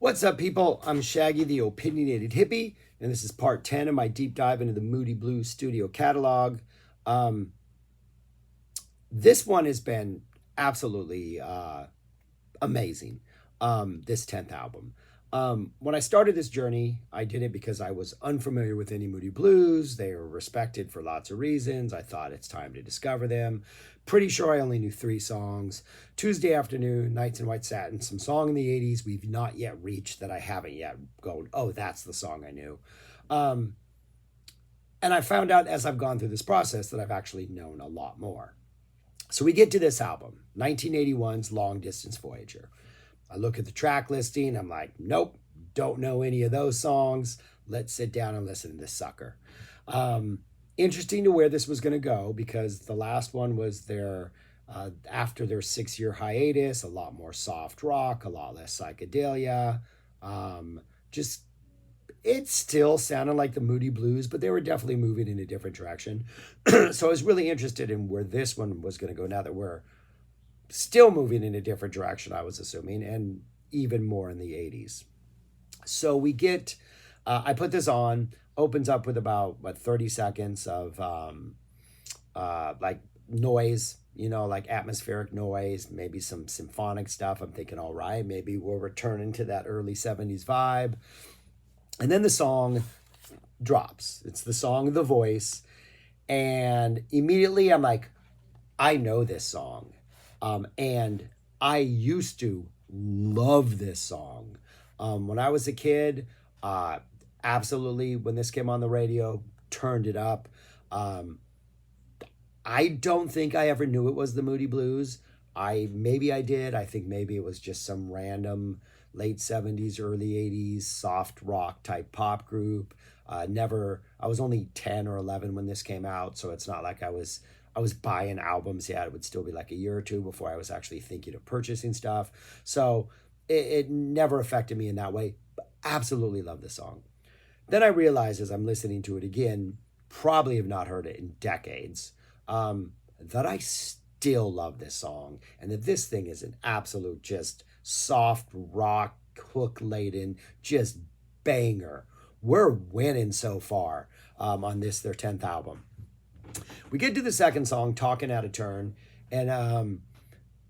What's up, people? I'm Shaggy, the Opinionated Hippie, and this is part 10 of my deep dive into the Moody Blues studio catalog. Um, this one has been absolutely amazing, this 10th album. When I started this journey, I did it because I was unfamiliar with any Moody Blues. They are respected for lots of reasons. I thought it's time to discover them. Pretty sure I only knew 3 songs. Tuesday Afternoon, Nights in White Satin, some song in the 80s we've not yet reached that I haven't yet gone, oh, that's the song I knew. And I found out as I've gone through this process that I've actually known a lot more. So we get to this album, 1981's Long Distance Voyager. I look at the track listing. I'm like, nope, don't know any of those songs. Let's sit down and listen to this sucker. Interesting to where this was going to go because the last one was their, after their 6-year hiatus, a lot more soft rock, a lot less psychedelia. Just, it still sounded like the Moody Blues, but they were definitely moving in a different direction. So I was really interested in where this one was going to go now that we're still moving in a different direction, I was assuming, and even more in the 80s. So we get, I put this on, opens up with about, 30 seconds of like noise, like atmospheric noise, maybe some symphonic stuff. I'm thinking, all right, maybe we're returning to that early 70s vibe. And then the song drops. It's the song The Voice. And immediately I'm like, I know this song. And I used to love this song. When I was a kid, absolutely, when this came on the radio, turned it up. I don't think I ever knew it was the Moody Blues. Maybe I did. I think maybe it was just some random late 70s, early 80s soft rock type pop group. I was only 10 or 11 when this came out, so it's not like I was buying albums yet. It would still be like a year or two before I was actually thinking of purchasing stuff. So it never affected me in that way. But absolutely love this song. Then I realized as I'm listening to it again, probably have not heard it in decades, that I still love this song and that this thing is an absolute just soft rock, hook laden, just banger. We're winning so far on this, their 10th album. We get to the second song, Talking Out of Turn, and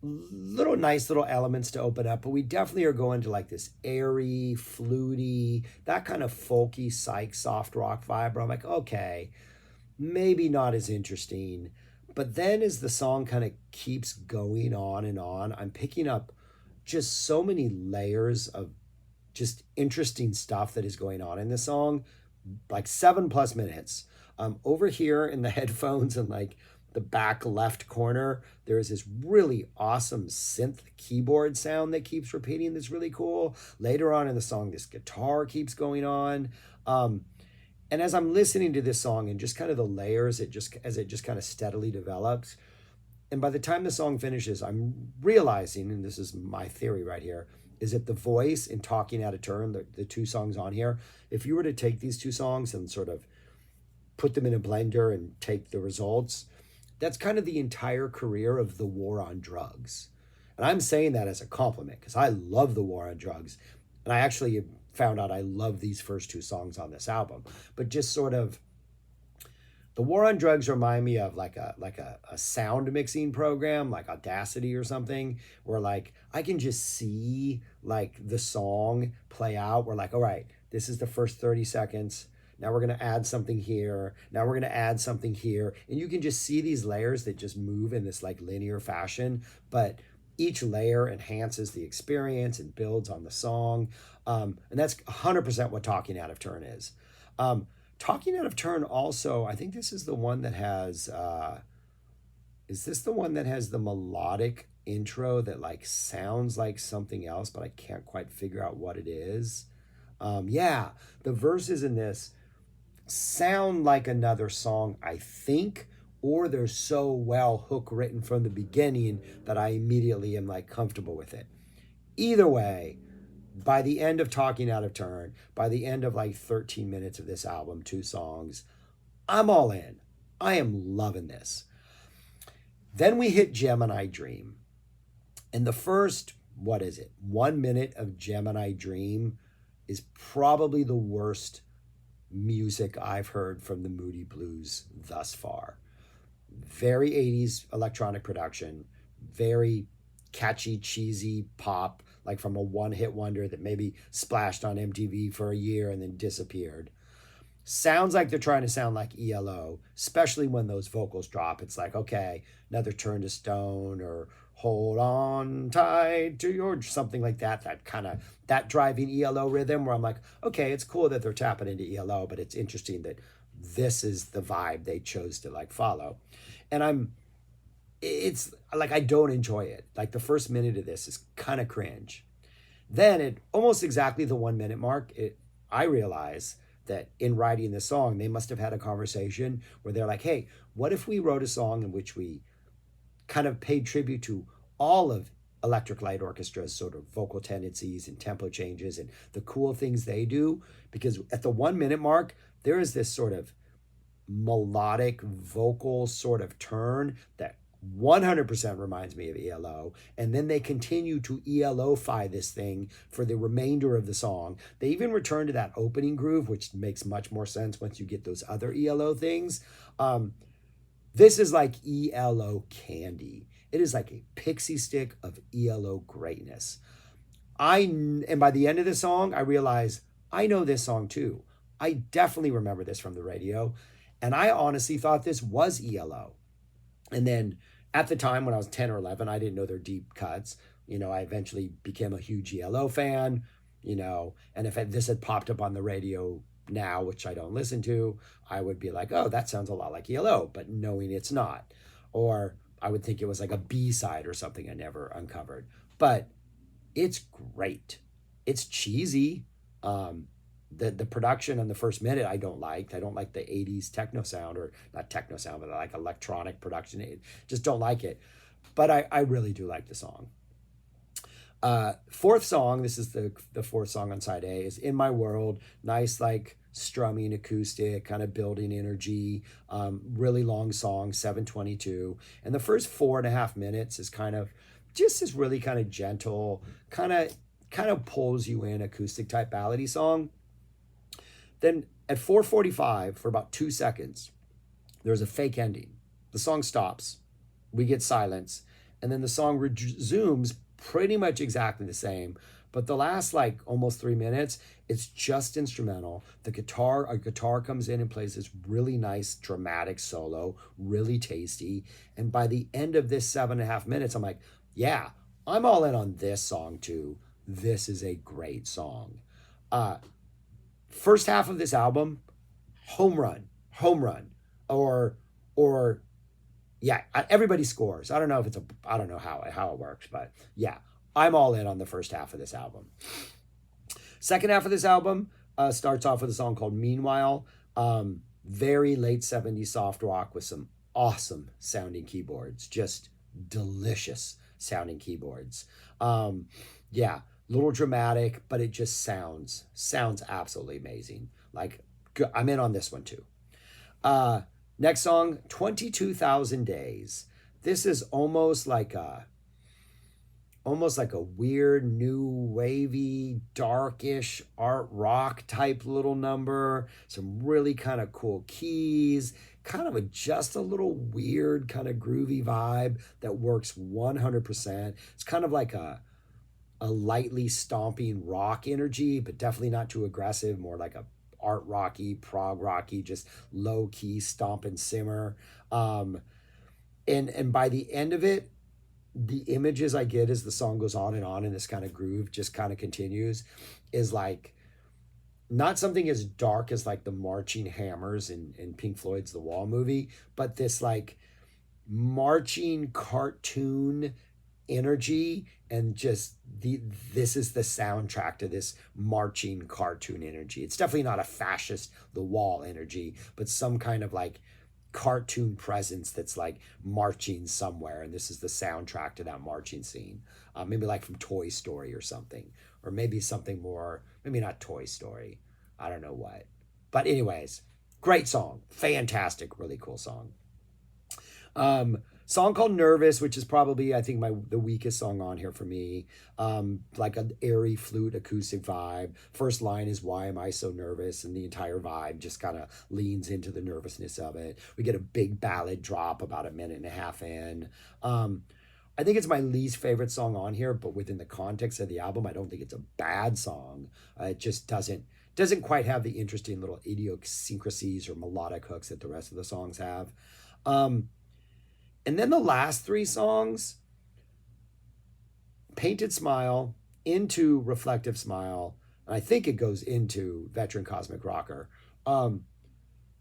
nice little elements to open up, but we definitely are going to like this airy, fluty, that kind of folky, psych, soft rock vibe where I'm like, okay, maybe not as interesting. But then as the song kind of keeps going on, I'm picking up just so many layers of just interesting stuff that is going on in this song, like 7+ minutes. Over here in the headphones and like the back left corner, there is this really awesome synth keyboard sound that keeps repeating that's really cool. Later on in the song, this guitar keeps going on. And as I'm listening to this song and just kind of the layers, as it just kind of steadily develops, and by the time the song finishes, I'm realizing, and this is my theory right here, is that The Voice and Talking Out of Turn, the 2 songs on here, if you were to take these 2 songs and sort of put them in a blender and take the results, that's kind of the entire career of the War on Drugs. And I'm saying that as a compliment because I love the War on Drugs. And I actually found out I love these first 2 songs on this album. But just sort of, the War on Drugs remind me of like a sound mixing program, like Audacity or something, where like I can just see like the song play out. We're like, all right, this is the first 30 seconds. Now we're going to add something here. Now we're going to add something here. And you can just see these layers that just move in this like linear fashion, but each layer enhances the experience and builds on the song. And that's 100% what Talking Out of Turn is. Talking Out of Turn also, I think this is the one that has, is this the one that has the melodic intro that like sounds like something else, but I can't quite figure out what it is? Yeah, the verses in this sound like another song, I think, or they're so well hook written from the beginning that I immediately am like comfortable with it. Either way, by the end of Talking Out of Turn, by the end of like 13 minutes of this album, 2 songs, I'm all in. I am loving this. Then we hit Gemini Dream. And the first what is it? 1 minute of Gemini Dream is probably the worst music I've heard from the Moody Blues thus far. Very 80s electronic production, very catchy, cheesy pop, like from a one hit wonder that maybe splashed on MTV for a year and then disappeared. Sounds like they're trying to sound like ELO, especially when those vocals drop. It's like, okay, another Turn to Stone or Hold On Tight to Your, something like that. That kind of, that driving ELO rhythm where I'm like, okay, it's cool that they're tapping into ELO, but it's interesting that this is the vibe they chose to like follow. And it's like, I don't enjoy it. Like the first minute of this is kind of cringe. Then at almost exactly the 1 minute mark, I realize that in writing this song, they must have had a conversation where they're like, hey, what if we wrote a song in which we kind of paid tribute to all of Electric Light Orchestra's sort of vocal tendencies and tempo changes and the cool things they do? Because at the 1 minute mark, there is this sort of melodic vocal sort of turn that 100% reminds me of ELO. And then they continue to ELO-fy this thing for the remainder of the song. They even return to that opening groove, which makes much more sense once you get those other ELO things. This is like ELO candy. It is like a pixie stick of ELO greatness. And by the end of the song, I realize I know this song too. I definitely remember this from the radio. And I honestly thought this was ELO. And then at the time when I was 10 or 11, I didn't know their deep cuts. I eventually became a huge ELO fan, and if this had popped up on the radio now, which I don't listen to, I would be like, oh, that sounds a lot like ELO, but knowing it's not. Or I would think it was like a B-side or something I never uncovered. But it's great. It's cheesy. The production on the first minute I don't like. I don't like the 80s techno sound, or not techno sound, but like electronic production. Just don't like it. But I really do like the song. Fourth song, this is the fourth song on side A, is In My World. Nice, like strumming acoustic, kind of building energy. Really long song, 7:22. And the first 4.5 minutes is kind of just this really kind of gentle, kind of pulls you in acoustic type ballady song. Then at 4:45, for about 2 seconds, there's a fake ending. The song stops. We get silence. And then the song resumes pretty much exactly the same. But the last like almost 3 minutes, it's just instrumental. A guitar comes in and plays this really nice dramatic solo, really tasty. And by the end of this 7.5 minutes, I'm like, yeah, I'm all in on this song too. This is a great song. First half of this album, home run, or yeah, everybody scores. I don't know if I don't know how it works, but yeah, I'm all in on the first half of this album. Second half of this album starts off with a song called Meanwhile. Very late 70s soft rock with some awesome sounding keyboards, just delicious sounding keyboards. Yeah, little dramatic, but it just sounds absolutely amazing. Like, I'm in on this one too. Next song, 22,000 Days. This is almost like a weird new wavy, darkish art rock type little number. Some really kind of cool keys, kind of just a little weird kind of groovy vibe that works 100%. It's kind of like a lightly stomping rock energy, but definitely not too aggressive, more like a art rocky, prog rocky, just low key stomp and simmer. And by the end of it, the images I get as the song goes on and this kind of groove just kind of continues is like not something as dark as like the marching hammers in Pink Floyd's The Wall movie, but this like marching cartoon energy, and just this is the soundtrack to this marching cartoon energy. It's definitely not a fascist The Wall energy, but some kind of like cartoon presence that's like marching somewhere, and this is the soundtrack to that marching scene. Maybe like from Toy Story or something, or maybe something more, maybe not Toy Story, I don't know what. But anyways, great song, fantastic, really cool song. Song called Nervous, which is probably, I think, the weakest song on here for me. Like an airy flute acoustic vibe. First line is "Why am I so nervous?" and the entire vibe just kind of leans into the nervousness of it. We get a big ballad drop about a minute and a half in. I think it's my least favorite song on here, but within the context of the album, I don't think it's a bad song. It just doesn't quite have the interesting little idiosyncrasies or melodic hooks that the rest of the songs have. And then the last three songs, Painted Smile, into Reflective Smile, and I think it goes into Veteran Cosmic Rocker,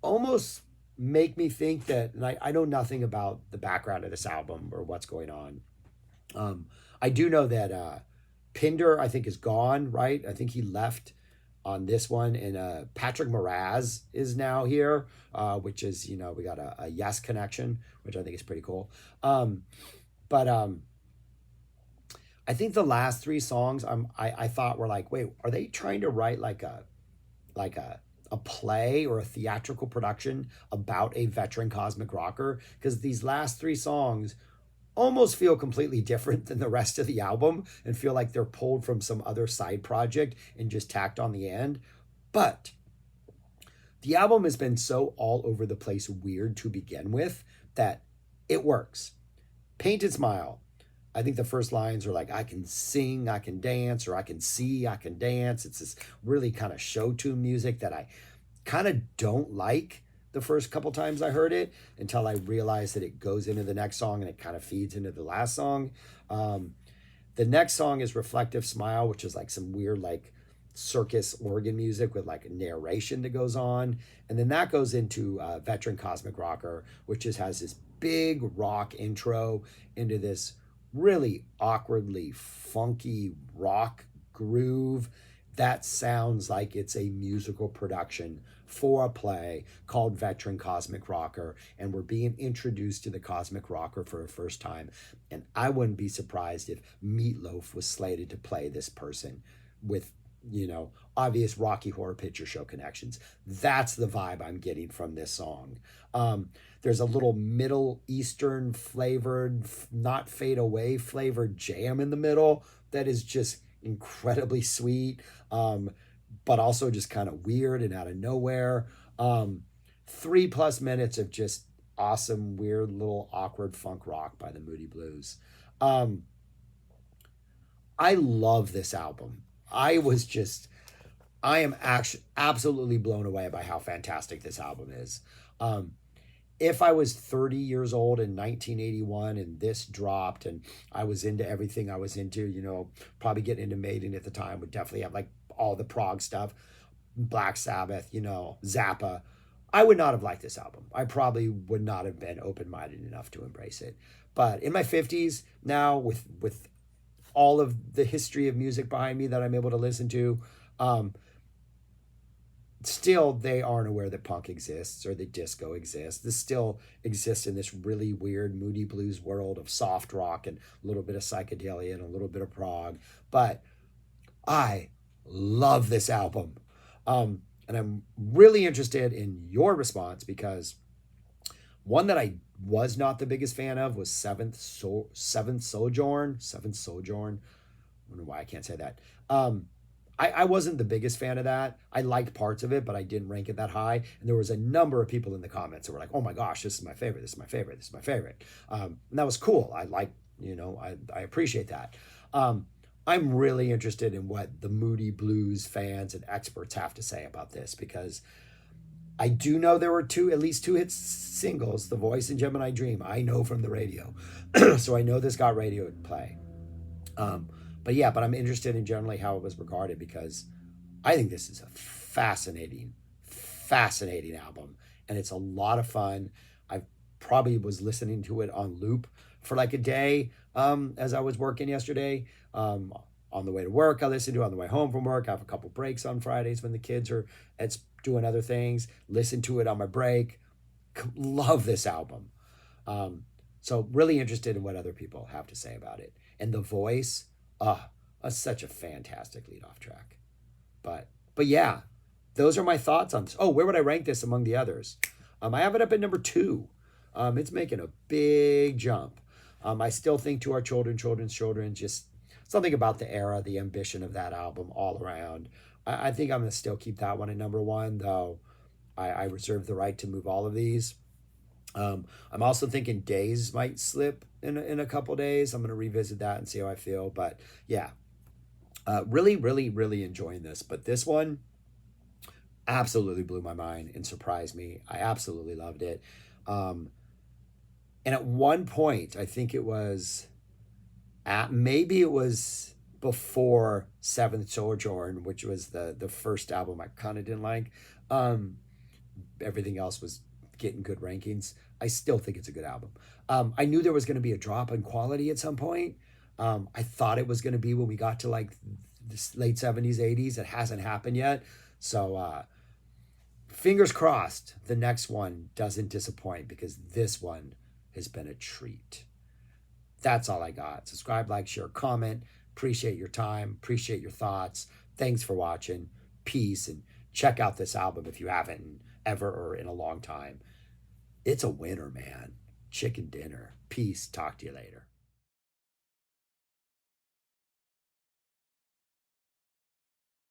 almost make me think that, and I know nothing about the background of this album or what's going on. I do know that Pinder, I think, is gone, right? I think he left on this one, and Patrick Moraz is now here, which is, we got a Yes connection, which I think is pretty cool. But I think the last three songs I thought were like, wait, are they trying to write like a play or a theatrical production about a veteran cosmic rocker? Because these last three songs almost feel completely different than the rest of the album and feel like they're pulled from some other side project and just tacked on the end. But the album has been so all over the place weird to begin with that it works. Painted Smile. I think the first lines are like, I can sing, I can dance, or I can see, I can dance. It's this really kind of show tune music that I kind of don't like the first couple times I heard it, until I realized that it goes into the next song and it kind of feeds into the last song. The next song is Reflective Smile, which is like some weird like circus organ music with like a narration that goes on. And then that goes into Veteran Cosmic Rocker, which just has this big rock intro into this really awkwardly funky rock groove that sounds like it's a musical production for a play called Veteran Cosmic Rocker, and we're being introduced to the Cosmic Rocker for the first time. And I wouldn't be surprised if Meatloaf was slated to play this person with, obvious Rocky Horror Picture Show connections. That's the vibe I'm getting from this song. There's a little Middle Eastern flavored, not fade away flavored jam in the middle that is just incredibly sweet, but also just kind of weird and out of nowhere. 3+ minutes of just awesome, weird, little awkward funk rock by the Moody Blues. I love this album. I am actually absolutely blown away by how fantastic this album is. If I was 30 years old in 1981 and this dropped and I was into everything I was into, probably getting into Maiden at the time, would definitely have like all the prog stuff, Black Sabbath, Zappa, I would not have liked this album. I probably would not have been open-minded enough to embrace it. But in my 50s now, with all of the history of music behind me that I'm able to listen to, still they aren't aware that punk exists or that disco exists. This still exists in this really weird Moody Blues world of soft rock and a little bit of psychedelia and a little bit of prog. But I love this album. And I'm really interested in your response, because one that I was not the biggest fan of was Seventh Sojourn. I don't know why I can't say that. I wasn't the biggest fan of that. I liked parts of it, but I didn't rank it that high. And there was a number of people in the comments that were like, oh my gosh, this is my favorite. This is my favorite. This is my favorite. And that was cool. I appreciate that. I'm really interested in what the Moody Blues fans and experts have to say about this, because I do know there were at least two hit singles, The Voice and Gemini Dream. I know from the radio. So I know this got radio play. But I'm interested in generally how it was regarded, because I think this is a fascinating album, and it's a lot of fun. I probably was listening to it on loop for like a day as I was working yesterday. On the way to work, I listen to it. On the way home from work, I have a couple breaks on Fridays when the kids are doing other things. Listen to it on my break. Love this album. So really interested in what other people have to say about it. And The Voice, that's such a fantastic lead-off track. But yeah, those are my thoughts on this. Oh, where would I rank this among the others? I have it up at number 2. It's making a big jump. I still think To Our Children, Children's Children, just something about the era, the ambition of that album all around. I think I'm going to still keep that one at number one, though I reserve the right to move all of these. I'm also thinking Days might slip in a couple days. I'm going to revisit that and see how I feel. But yeah, really, really, really enjoying this. But this one absolutely blew my mind and surprised me. I absolutely loved it. Um, and at one point, I think it was maybe it was before Seventh Sojourn, which was the first album I kind of didn't like. Um, Everything else was getting good rankings. I still think it's a good album. I knew there was going to be a drop in quality at some point. I thought it was going to be when we got to like this late 70s, 80s. It hasn't happened yet. So fingers crossed the next one doesn't disappoint, because this one has been a treat. That's all I got. Subscribe, like, share, comment. Appreciate your time. Appreciate your thoughts. Thanks for watching. Peace. And check out this album if you haven't ever or in a long time. It's a winner, man. Chicken dinner. Peace. Talk to you later.